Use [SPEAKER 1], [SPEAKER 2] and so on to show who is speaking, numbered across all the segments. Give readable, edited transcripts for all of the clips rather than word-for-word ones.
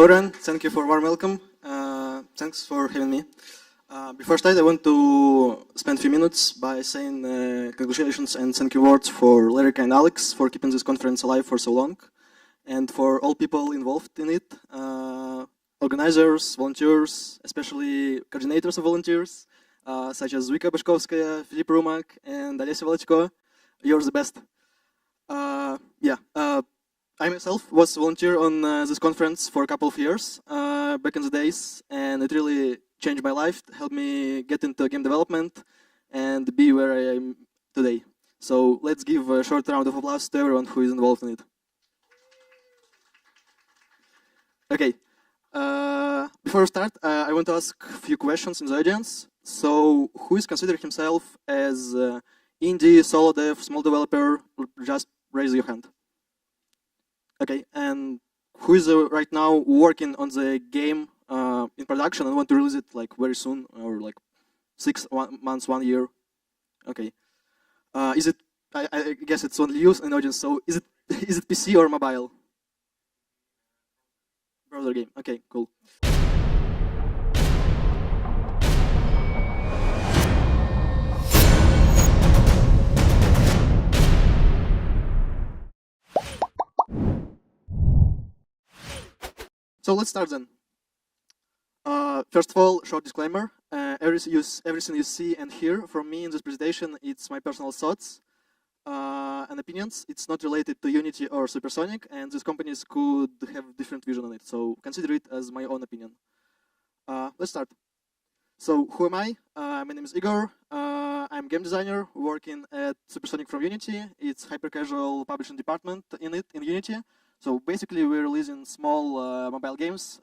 [SPEAKER 1] Lauren, thank you for warm welcome. Thanks for having me. Before start, I want to spend a few minutes by saying congratulations and thank you words for Larry and Alex for keeping this conference alive for so long, and for all people involved in it, organizers, volunteers, especially coordinators of volunteers, such as Vika Bashkovskaya, Filip Rumak, and Alessia Volodko. You're the best. I myself was a volunteer on this conference for a couple of years back in the days, and it really changed my life, helped me get into game development and be where I am today. So let's give a short round of applause to everyone who is involved in it. Okay, before we start, I want to ask a few questions in the audience. So who is considering himself as indie, solo dev, small developer? Just raise your hand. Okay, and who is right now working on the game in production and want to release it like very soon, or like 6 months, 1 year? Okay, is it? I guess it's only you in the audience. So is it PC or mobile? Browser game. Okay, cool. So let's start then. First of all, short disclaimer. Everything you see and hear from me in this presentation, it's my personal thoughts and opinions. It's not related to Unity or Supersonic, and these companies could have different vision on it. So consider it as my own opinion. Let's start. So who am I? My name is Igor. I'm game designer working at Supersonic from Unity. It's hyper-casual publishing department in Unity. So basically, we're releasing small mobile games,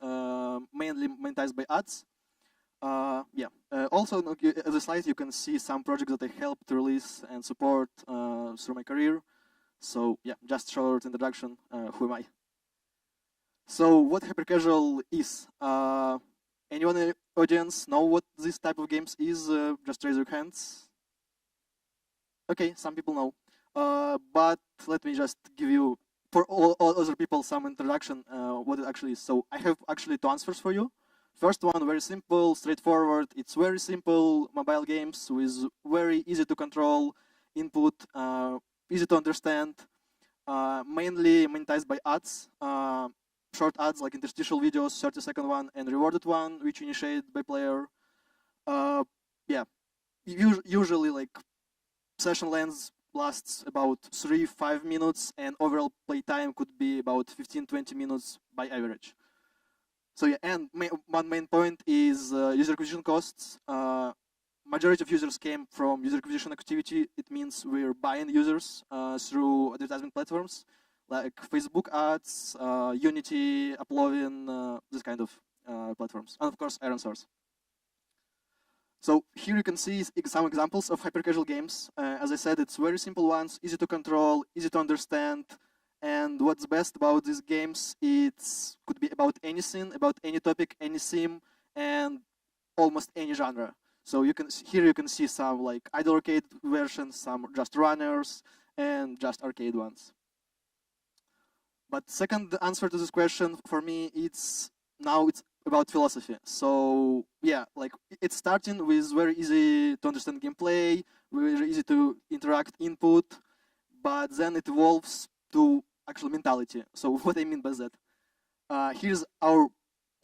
[SPEAKER 1] mainly monetized by ads. Also, as a slide, you can see some projects that I helped to release and support through my career. So yeah, just short introduction. Who am I? So what hyper-casual is? Anyone in the audience know what this type of games is? Just raise your hands. Okay, some people know. But let me just give you, for all other people, some introduction what it actually is. So I have actually 2 answers for you. First one, very simple, straightforward. It's very simple mobile games with very easy to control input, easy to understand, mainly monetized by ads. Short ads like interstitial videos, 30-second one, and rewarded one, which initiated by player. Usually like session length lasts about 3-5 minutes, and overall playtime could be about 15-20 minutes by average. So yeah, and one main point is user acquisition costs. Majority of users came from user acquisition activity. It means we're buying users through advertising platforms like Facebook ads, Unity, Uplovin, this kind of platforms, and of course Iron Source. So here you can see some examples of hyper-casual games. As I said, it's very simple ones, easy to control, easy to understand. And what's best about these games, it could be about anything, about any topic, any theme, and almost any genre. So you can see some like idle arcade versions, some just runners, and just arcade ones. But second answer to this question for me, it's about philosophy. So yeah, like it's starting with very easy to understand gameplay, very easy to interact input, but then it evolves to actual mentality. So what I mean by that, here's our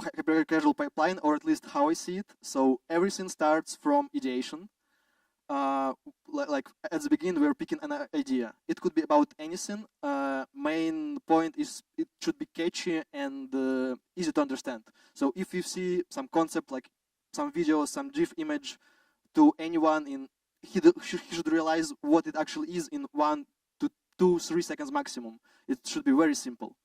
[SPEAKER 1] hyper-casual pipeline, or at least how I see it. So everything starts from ideation. Like at the beginning, we're picking an idea. It could be about anything. Main point is it should be catchy and easy to understand. So if you see some concept, like some video, some GIF image, to anyone, he should realize what it actually is in 1 to 2-3 seconds maximum. It should be very simple.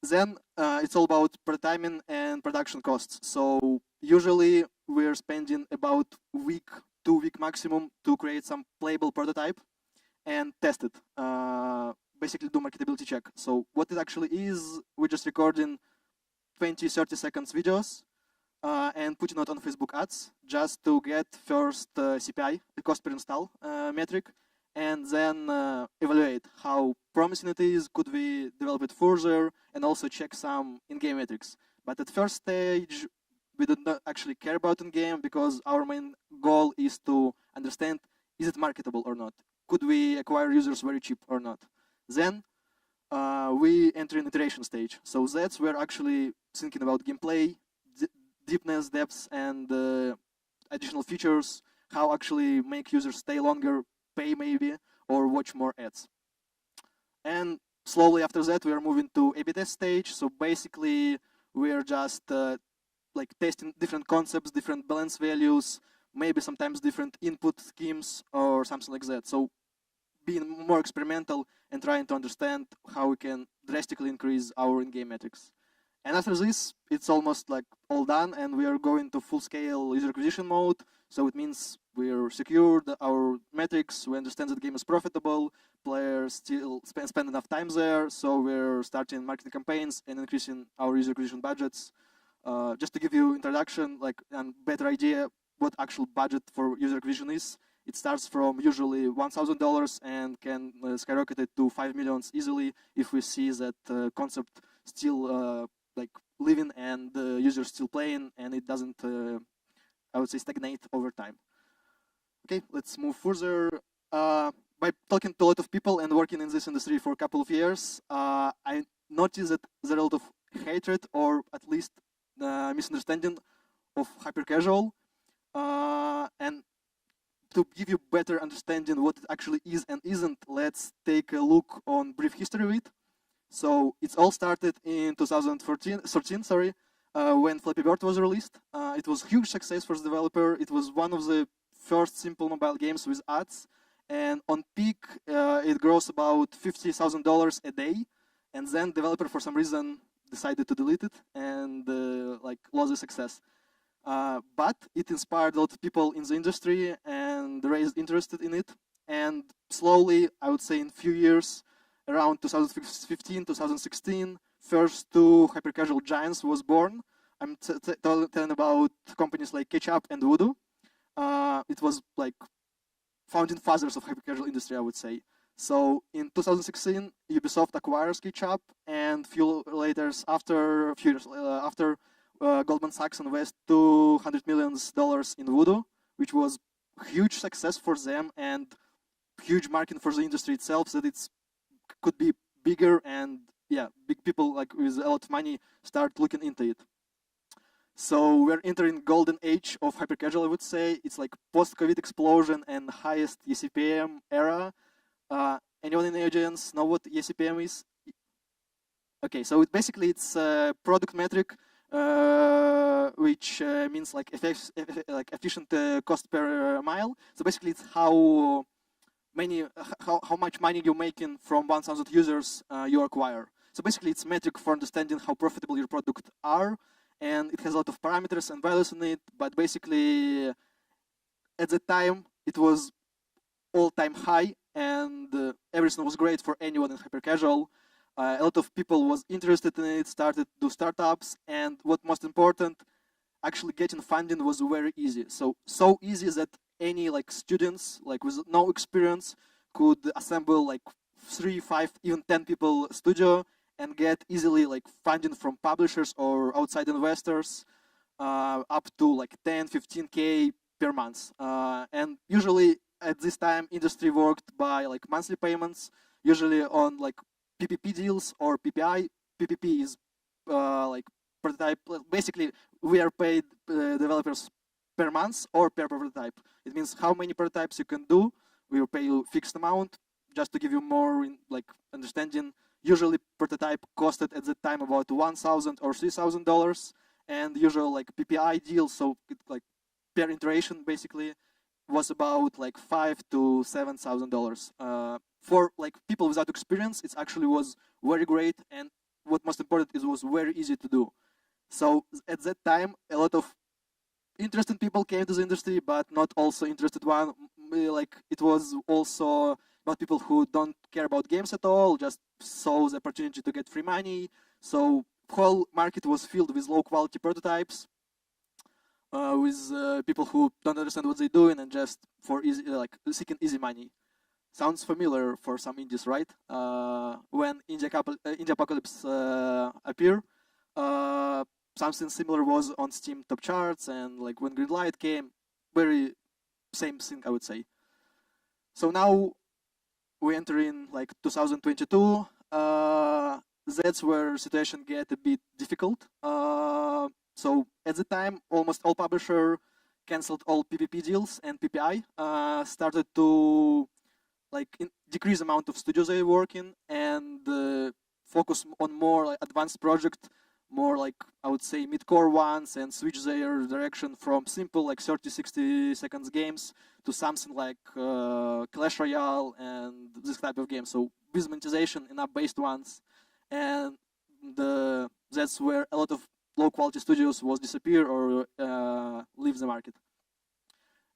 [SPEAKER 1] Then it's all about prototyping and production costs. So usually we're spending about a week, 2 week maximum to create some playable prototype and test it. Basically do marketability check. So what it actually is, we're just recording 20-30 seconds videos and putting it on Facebook ads just to get first CPI, the cost per install metric, and then evaluate how promising it is, could we develop it further, and also check some in-game metrics. But at first stage, we did not actually care about in-game because our main goal is to understand, is it marketable or not? Could we acquire users very cheap or not? Then we enter in iteration stage. So that's where actually thinking about gameplay, deepness, depths, and additional features, how actually make users stay longer, pay maybe, or watch more ads. And slowly after that, we are moving to A/B test stage. So basically, we are just like testing different concepts, different balance values, maybe sometimes different input schemes or something like that. So being more experimental and trying to understand how we can drastically increase our in-game metrics. And after this, it's almost like all done, and we are going to full-scale user acquisition mode. So it means we're secured our metrics, we understand that the game is profitable, players still spend enough time there, so we're starting marketing campaigns and increasing our user acquisition budgets. Just to give you introduction, like a better idea what actual budget for user acquisition is, it starts from usually $1,000 and can skyrocket it to 5 million easily if we see that concept still like living and the users still playing and it doesn't, I would say, stagnate over time. Okay, let's move further. By talking to a lot of people and working in this industry for a couple of years, I noticed that there are a lot of hatred or at least misunderstanding of hyper-casual. And to give you better understanding what it actually is and isn't, let's take a look on brief history of it. So it all started in 2013, when Flappy Bird was released. It was a huge success for the developer. It was one of the first simple mobile games with ads, and on peak it grows about $50,000 a day. And then developer, for some reason, decided to delete it and like lost the success. But it inspired a lot of people in the industry and raised interest in it. And slowly, I would say in a few years, around 2015, 2016, first two hyper-casual giants was born. I'm telling about companies like Ketchup and Voodoo. It was like founding fathers of hyper-casual industry, I would say. So in 2016, Ubisoft acquires Ketchup, and few years after, Goldman Sachs invest $200 million in Voodoo, which was a huge success for them and huge market for the industry itself, that it's could be bigger, and yeah, big people like with a lot of money start looking into it. So we're entering golden age of hyper-casual, I would say. It's like post-COVID explosion and highest eCPM era. Anyone in the audience know what eCPM is? Okay, so it's a product metric which means like efficient cost per mile. So basically, it's how much money you're making from 1,000 users you acquire. So basically, it's a metric for understanding how profitable your product are, and it has a lot of parameters and values in it. But basically, at the time, it was all-time high, and everything was great for anyone in hyper-casual. A lot of people was interested in it, started to do startups, and what most important, actually getting funding was very easy. So easy that any like students like with no experience could assemble like 3, 5, even 10 people studio and get easily like funding from publishers or outside investors up to like 10, 15K per month. And usually at this time, industry worked by like monthly payments, usually on like PPP deals or PPI. PPP is like prototype. Basically, we are paid developers per month or per prototype. It means how many prototypes you can do. We will pay you fixed amount. Just to give you more like understanding, usually prototype costed at the time about $1,000 or $3,000, and usual like PPI deal, so it, like per iteration basically, was about like $5,000 to $7,000. For like people without experience, it actually was very great, and what most important is it was very easy to do. So at that time, a lot of interested people came to the industry, but not also interested one. Like it was also about people who don't care about games at all, just saw the opportunity to get free money. So whole market was filled with low quality prototypes, with people who don't understand what they're doing and just for easy, like seeking easy money. Sounds familiar for some indies, right? When Indie Apocalypse appeared, something similar was on Steam top charts, and like when Greenlight came, very same thing, I would say. So now we enter in like 2022. That's where situation get a bit difficult. So at the time, almost all publisher canceled all PvP deals, and PPI started to like decrease amount of studios they work in, and focus on more like advanced project, more like I would say mid-core ones, and switch their direction from simple like 30-60 seconds games to something like Clash Royale and this type of game. So with monetization in app-based ones, and that's where a lot of low-quality studios was disappear or leave the market.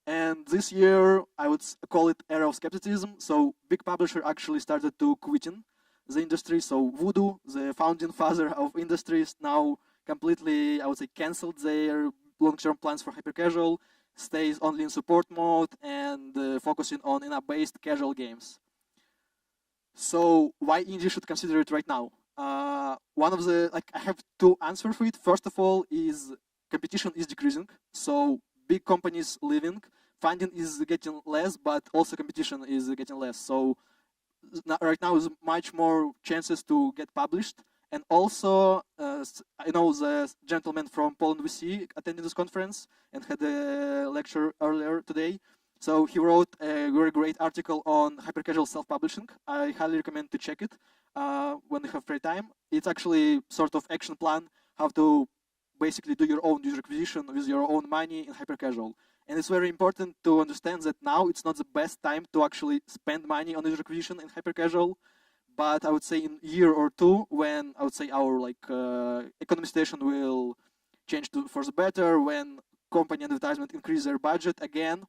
[SPEAKER 1] And this year, I would call it era of skepticism. So big publisher actually started to quitting the industry. So Voodoo, the founding father of industries, now completely, I would say, canceled their long-term plans for hypercasual, stays only in support mode, and focusing on in-app based casual games. So why indie should consider it right now? One of the, like, I have two answers for it. First of all is competition is decreasing. So big companies leaving, funding is getting less, but also competition is getting less. So right now is much more chances to get published. And also, I know the gentleman from Poland VC attended this conference and had a lecture earlier today. So he wrote a very great article on hypercasual self-publishing. I highly recommend to check it when you have free time. It's actually sort of action plan how to basically do your own user acquisition with your own money in hypercasual. And it's very important to understand that now it's not the best time to actually spend money on user acquisition in hypercasual, but I would say in a year or two, when I would say our like economic situation will change for the better, when company advertisement increase their budget again,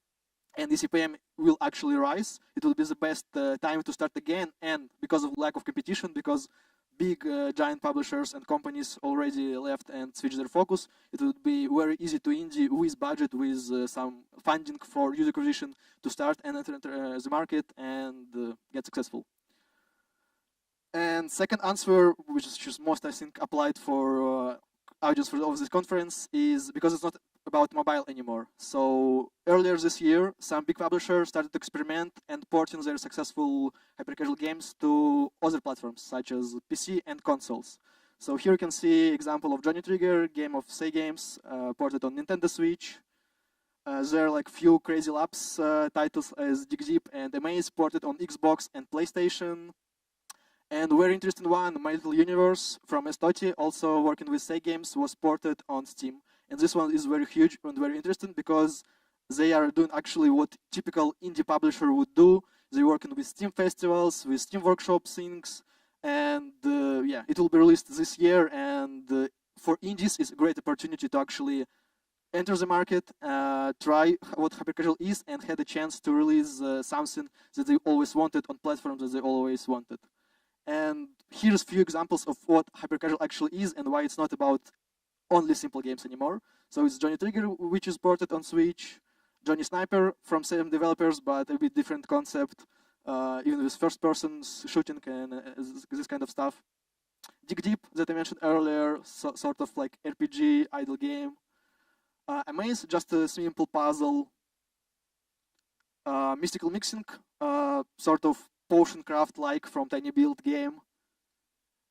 [SPEAKER 1] and the CPM will actually rise, it will be the best time to start again. And because of lack of competition, because big giant publishers and companies already left and switched their focus, it would be very easy to indie with budget, with some funding for user acquisition to start and enter the market and get successful. And second answer, which is most I think applied for audience of this conference, is because it's not about mobile anymore. So earlier this year, some big publishers started to experiment and porting their successful hypercasual games to other platforms such as PC and consoles. So here you can see example of Johnny Trigger, game of Say Games, ported on Nintendo Switch. There are like few Crazy Labs titles as Dig Deep and Amaze ported on Xbox and PlayStation. And very interesting one, My Little Universe from Estoti, also working with Say Games, was ported on Steam. And this one is very huge and very interesting because they are doing actually what typical indie publisher would do. They're working with Steam festivals, with Steam workshop things, and yeah, it will be released this year. And for indies, it's a great opportunity to actually enter the market, try what hypercasual is, and had a chance to release something that they always wanted on platforms that they always wanted. And here's a few examples of what hypercasual actually is and why it's not about only simple games anymore. So it's Johnny Trigger, which is ported on Switch, Johnny Sniper from same developers, but a bit different concept, even with first-person shooting and this kind of stuff. Dig Deep, that I mentioned earlier, sort of like RPG, idle game. Amaze, just a simple puzzle. Mystical Mixing, sort of potion craft-like from Tiny Build game.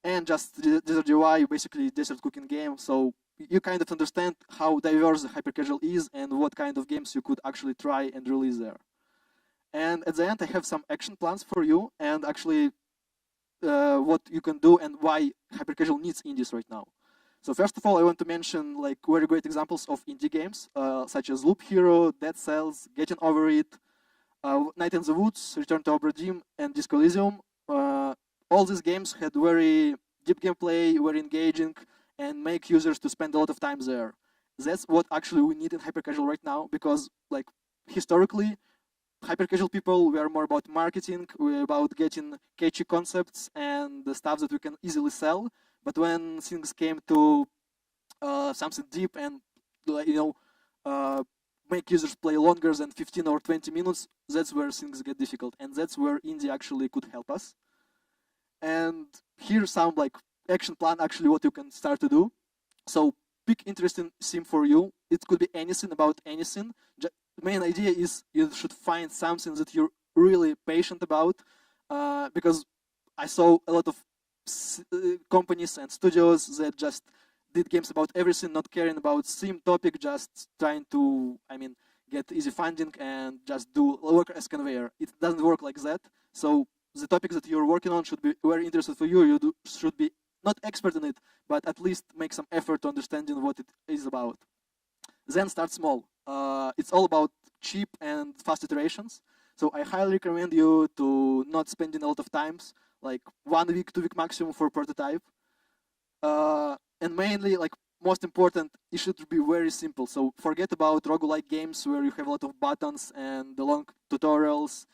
[SPEAKER 1] And just Desert UI, basically desert cooking game. So you kind of understand how diverse the hypercasual is and what kind of games you could actually try and release there. And at the end, I have some action plans for you and actually what you can do and why hypercasual needs indies right now. So first of all, I want to mention like very great examples of indie games, such as Loop Hero, Dead Cells, Getting Over It, Night in the Woods, Return to Obra Dinn, and Disco Elysium. All these games had very deep gameplay, very engaging, and make users to spend a lot of time there. That's what actually we need in hypercasual right now, because like historically, hypercasual people were more about marketing, we're about getting catchy concepts and the stuff that we can easily sell. But when things came to something deep and make users play longer than 15 or 20 minutes, that's where things get difficult. And that's where indie actually could help us. And here's some like action plan, actually what you can start to do. So pick interesting theme for you. It could be anything about anything. The main idea is you should find something that you're really passionate about, because I saw a lot of companies and studios that just did games about everything, not caring about theme topic, just trying to, get easy funding and just do work as conveyor. It doesn't work like that. So the topic that you're working on should be very interesting for you. You should be not expert in it, but at least make some effort to understanding what it is about. Then start small. It's all about cheap and fast iterations. So I highly recommend you to not spending a lot of times, like 1 week, 2 week maximum for prototype. And mainly, like most important, it should be very simple. So forget about roguelike games where you have a lot of buttons and the long tutorials.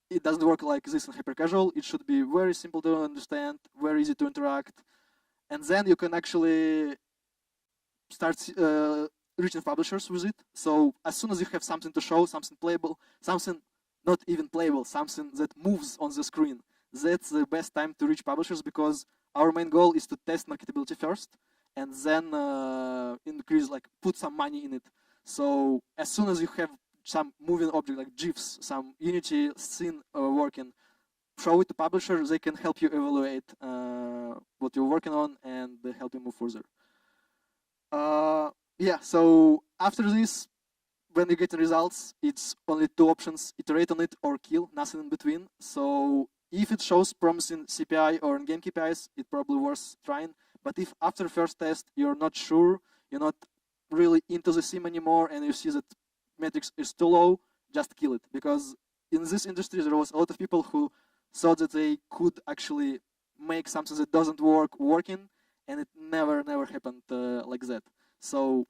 [SPEAKER 1] It doesn't work like this in hyper casual. It should be very simple to understand, very easy to interact. And then you can actually start reaching publishers with it. So as soon as you have something to show, something playable, something not even playable, something that moves on the screen, that's the best time to reach publishers, because our main goal is to test marketability first and then increase, like put some money in it. So as soon as you have some moving object like GIFs, some Unity scene working, show it to publisher. They can help you evaluate what you're working on and help you move further. Yeah, so after this, when you get the results, it's only 2 options: iterate on it or kill, nothing in between. So if it shows promising CPI or in-game KPIs, it's probably worth trying. But if after first test you're not sure, you're not really into the sim anymore, and you see that metrics is too low, just kill it. Because in this industry, there was a lot of people who thought that they could actually make something that doesn't work working, and it never happened like that. So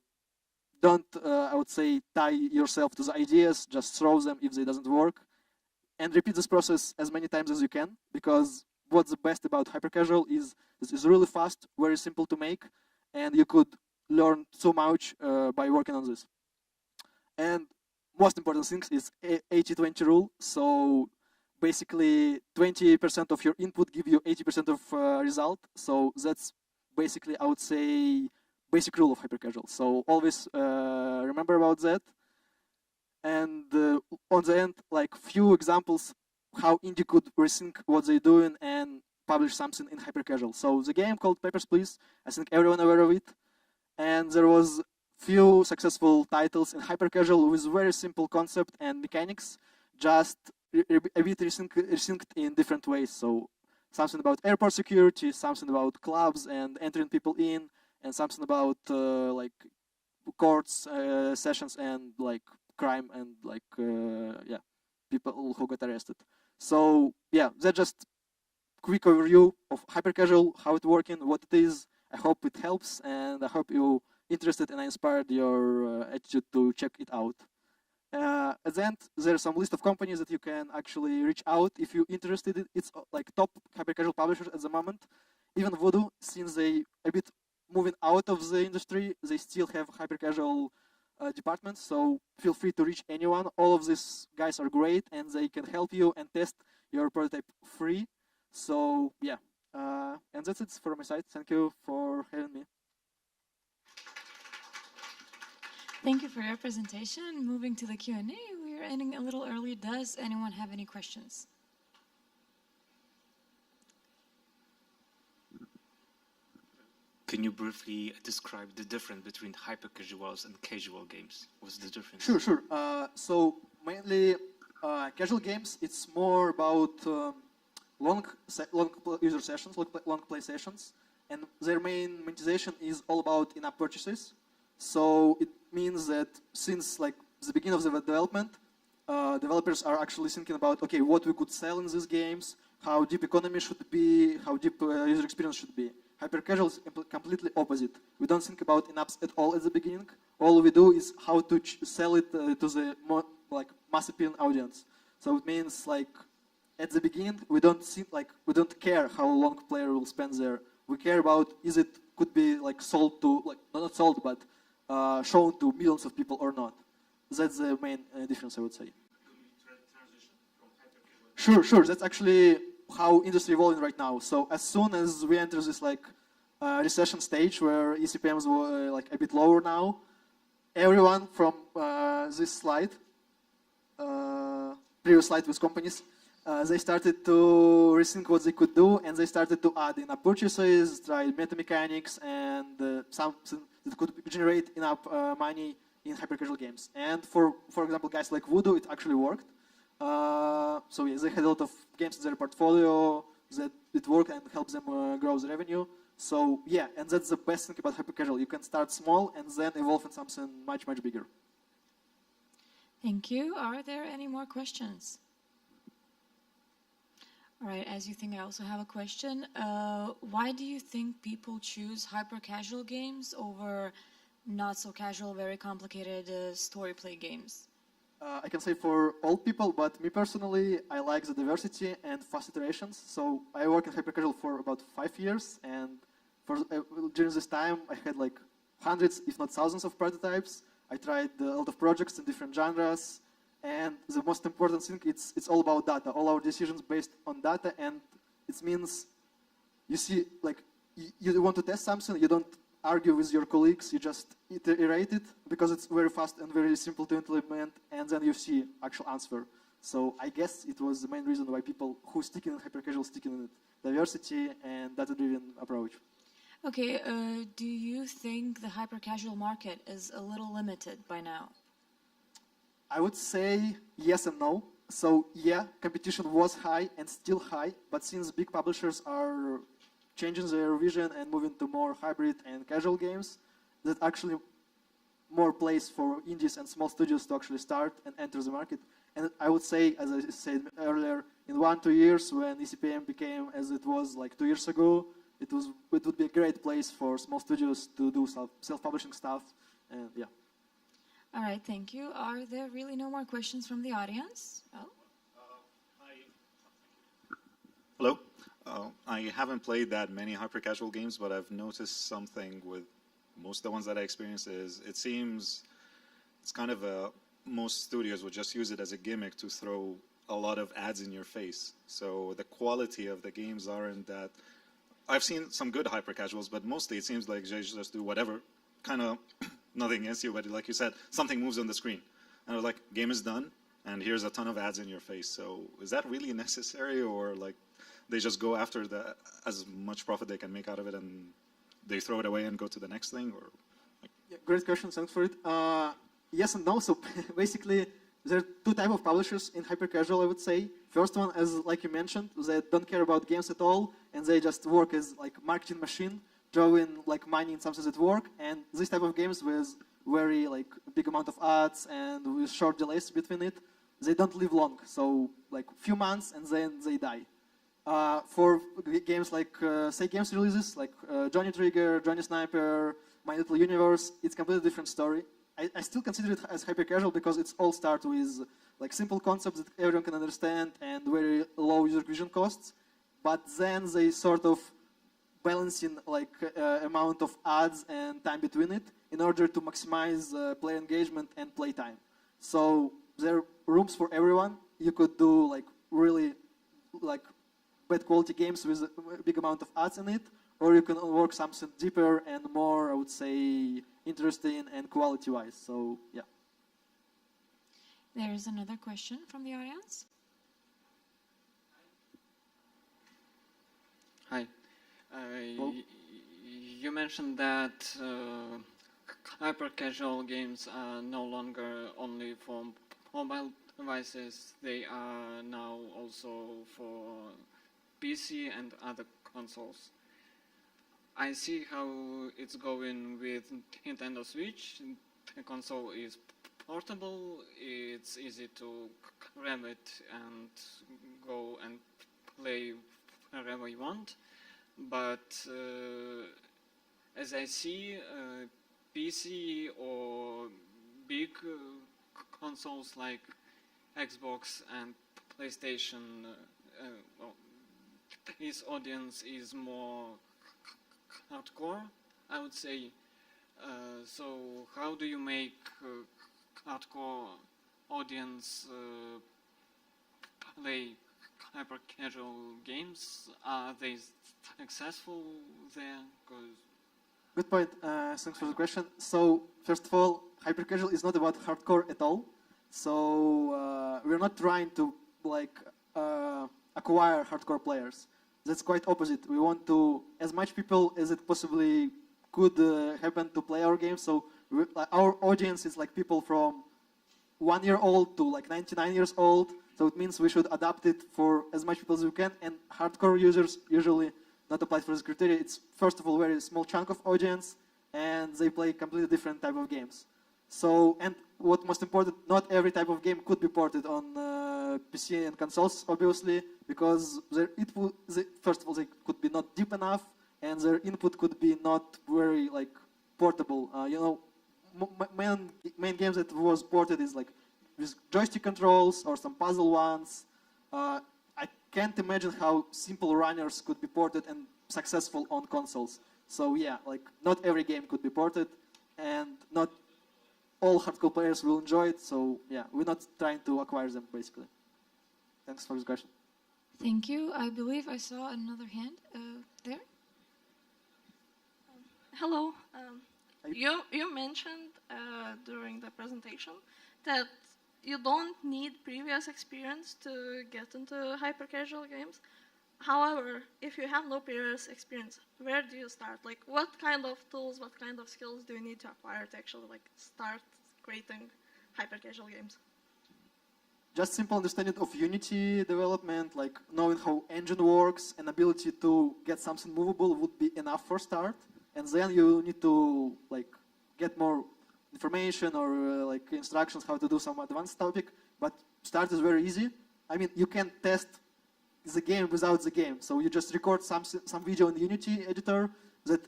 [SPEAKER 1] don't, I would say, tie yourself to the ideas, just throw them if they doesn't work. And repeat this process as many times as you can, because what's the best about hyper-casual is this is really fast, very simple to make, and you could learn so much by working on this. And most important thing is 80-20 rule. So basically 20% of your input give you 80% of result. So that's basically, I would say, basic rule of hyper-casual. So always remember about that. And on the end, like few examples how indie could rethink what they're doing and publish something in hyper-casual. So the game called Papers, Please, I think everyone aware of it. And there was few successful titles in hyper-casual with very simple concept and mechanics, just a bit resynced in different ways. So something about airport security, something about clubs and entering people in, and something about like courts, sessions, and like crime and like yeah, people who got arrested. So yeah, that's just quick overview of hyper-casual, how it's working, what it is. I hope it helps, and I hope you interested and I inspired your attitude to check it out. At the end, there's some list of companies that you can actually reach out if you're interested. It's like top hyper-casual publishers at the moment. Even Voodoo, since they a bit moving out of the industry, they still have hyper-casual departments. So feel free to reach anyone. All of these guys are great, and they can help you and test your prototype free. So yeah, and that's it from my side. Thank you for having me.
[SPEAKER 2] Thank you for your presentation. Moving to the Q&A, we're ending a little early. Does anyone have any questions?
[SPEAKER 3] Can you briefly describe the difference between hyper-casuals and casual games? What's the difference?
[SPEAKER 1] Sure. So mainly casual games, it's more about long user sessions, long play sessions, and their main monetization is all about in-app purchases. So it means that since like the beginning of the development, developers are actually thinking about, okay, what we could sell in these games, how deep economy should be, how deep user experience should be. Hyper-casual is completely opposite. We don't think about in-apps at all at the beginning. All we do is how to sell it to the more, like mass appealing audience. So it means like at the beginning we don't care how long player will spend there. We care about is it could be like sold to, like not sold, but shown to millions of people or not. That's the main difference, I would say. Sure. That's actually how industry evolving right now. So as soon as we enter this like recession stage where ECPMs were like a bit lower now, everyone from this slide, previous slide with companies, they started to rethink what they could do, and they started to add in-app purchases, try meta mechanics, and something that could generate in-app money in hyper-casual games. And for example, guys like Voodoo, it actually worked. So yeah, they had a lot of games in their portfolio that it worked and helped them grow the revenue. So yeah, and that's the best thing about hyper-casual. You can start small and then evolve in something much bigger.
[SPEAKER 2] Thank you. Are there any more questions? All right, as you think, I also have a question. Why do you think people choose hyper-casual games over not-so-casual, very complicated story play games?
[SPEAKER 1] I can say for all people, but me personally, I like the diversity and fast iterations. So I work in hyper-casual for about 5 years, and during this time, I had like hundreds, if not thousands of prototypes. I tried a lot of projects in different genres, and the most important thing, it's all about data. All our decisions based on data, and it means you see, like, you want to test something, you don't argue with your colleagues, you just iterate it, because it's very fast and very simple to implement, and then you see actual answer. So I guess it was the main reason why people who stick in hyper-casual stick in it. Diversity and data-driven approach.
[SPEAKER 2] Okay, do you think the hyper-casual market is a little limited by now?
[SPEAKER 1] I would say yes and no. So yeah, competition was high and still high, but since big publishers are changing their vision and moving to more hybrid and casual games, that actually more place for indies and small studios to actually start and enter the market. And I would say, as I said earlier, in 1-2 years, when ECPM became as it was like 2 years ago, it would be a great place for small studios to do self-publishing stuff, and yeah.
[SPEAKER 2] All right, thank you. Are there really no more questions from the audience? Oh.
[SPEAKER 4] Hello. I haven't played that many hyper-casual games, but I've noticed something with most of the ones that I experienced is it seems it's kind of most studios would just use it as a gimmick to throw a lot of ads in your face. So the quality of the games aren't that. I've seen some good hyper-casuals, but mostly it seems like they just do whatever, kind of nothing against you, but like you said, something moves on the screen. And they're like, game is done, and here's a ton of ads in your face. So is that really necessary, or like they just go after as much profit they can make out of it and they throw it away and go to the next thing? Or like...
[SPEAKER 1] Yeah, great question, thanks for it. Yes and no. So basically, there are two types of publishers in hyper-casual, I would say. First one, as like you mentioned, they don't care about games at all, and they just work as like marketing machine, drawing like money in something that work. And this type of games with very like big amount of ads and with short delays between it, they don't live long. So like few months and then they die. For games like say games releases like Johnny Trigger, Johnny Sniper, My Little Universe, it's completely different story. I still consider it as hyper-casual because it's all start with like simple concepts that everyone can understand and very low user acquisition costs. But then they sort of balancing like amount of ads and time between it in order to maximize player engagement and play time. So there are rooms for everyone. You could do like really like bad quality games with a big amount of ads in it, or you can work something deeper and more, I would say, interesting and quality-wise. So yeah.
[SPEAKER 2] There's another question from the audience.
[SPEAKER 5] Hi. You mentioned that hyper-casual games are no longer only for mobile devices. They are now also for PC and other consoles. I see how it's going with Nintendo Switch. The console is portable, it's easy to grab it and go and play wherever you want. But as I see, PC or big consoles like Xbox and PlayStation, well, his audience is more hardcore, I would say. So how do you make hardcore audience play hyper casual games? Are they successful there? 'Cause
[SPEAKER 1] Good point. Thanks for the question. So first of all, hyper casual is not about hardcore at all. So we're not trying to like acquire hardcore players. That's quite opposite. We want to as much people as it possibly could happen to play our game. So our audience is like people from 1 year old to like 99 years old. So it means we should adapt it for as much people as we can. And hardcore users usually not applied for this criteria. It's first of all very small chunk of audience, and they play completely different type of games. So, and what most important, not every type of game could be ported on PC and consoles, obviously, because their input, first of all, they could be not deep enough, and their input could be not very like portable. You know, main games that was ported is like with joystick controls or some puzzle ones. I can't imagine how simple runners could be ported and successful on consoles. So yeah, like not every game could be ported, and not all hardcore players will enjoy it. So yeah, we're not trying to acquire them basically. Thanks for this question.
[SPEAKER 2] Thank you. I believe I saw another hand there.
[SPEAKER 6] Hello.
[SPEAKER 1] Hi.
[SPEAKER 6] You mentioned during the presentation that you don't need previous experience to get into hyper-casual games. However, if you have no previous experience, where do you start? Like, what kind of tools, what kind of skills do you need to acquire to actually like start creating hyper-casual games?
[SPEAKER 1] Just simple understanding of Unity development, like knowing how engine works, and ability to get something movable would be enough for start. And then you need to like get more information or like instructions how to do some advanced topic. But start is very easy. I mean, you can test the game without the game. So you just record some video in the Unity editor that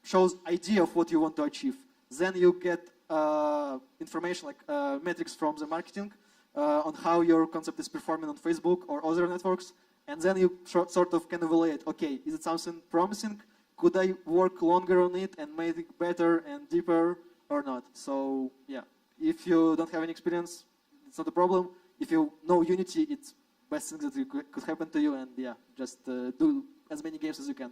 [SPEAKER 1] shows idea of what you want to achieve. Then you get information like metrics from the marketing on how your concept is performing on Facebook or other networks. And then you sort of can evaluate, okay, is it something promising? Could I work longer on it and make it better and deeper or not? So yeah, if you don't have any experience, it's not a problem. If you know Unity, it's best thing that could happen to you, and yeah, just do as many games as you can.